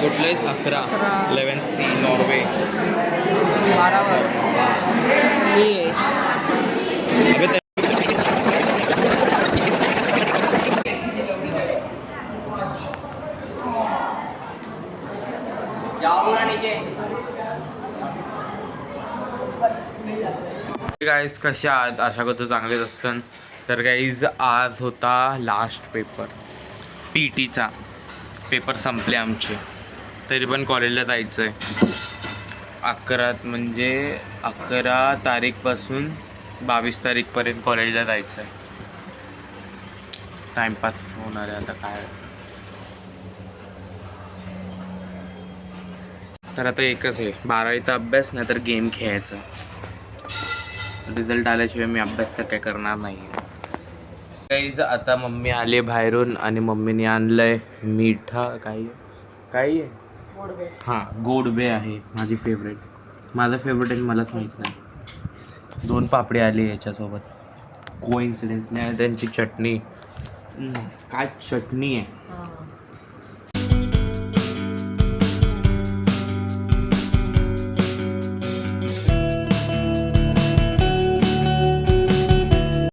कुठले 11 11C Norway 12 अबे guys कशा आहात? आशा करतो चांगलेच असतात. तर गाईज आज होता लास्ट पेपर, PT चा पेपर संपले आमचे, तरी पण कॉलेजला जायचं आहे. 11 म्हणजे 11 तारीखपासून 22 तारीखपर्यंत कॉलेजला जायचं आहे. टाइमपास होणार आहे आता काय. तर आता एकच आहे, 12वीचा अभ्यास नाही तर गेम खेळायचा. रिझल्ट आल्याशिवाय मी अभ्यास तर काय करणार नाही. गाईज आता मम्मी आली बाहेरून आणि मम्मीने आणलंय मिठा काही काही आहे हां गोडबे आहे. माझी फेवरेट, माझा फेवरेट आहे मलाच माहीत नाही. 2 पापडी आली याच्यासोबत, कोइन्सिडेन्स नाही. त्यांची चटणी, काय चटणी आहे.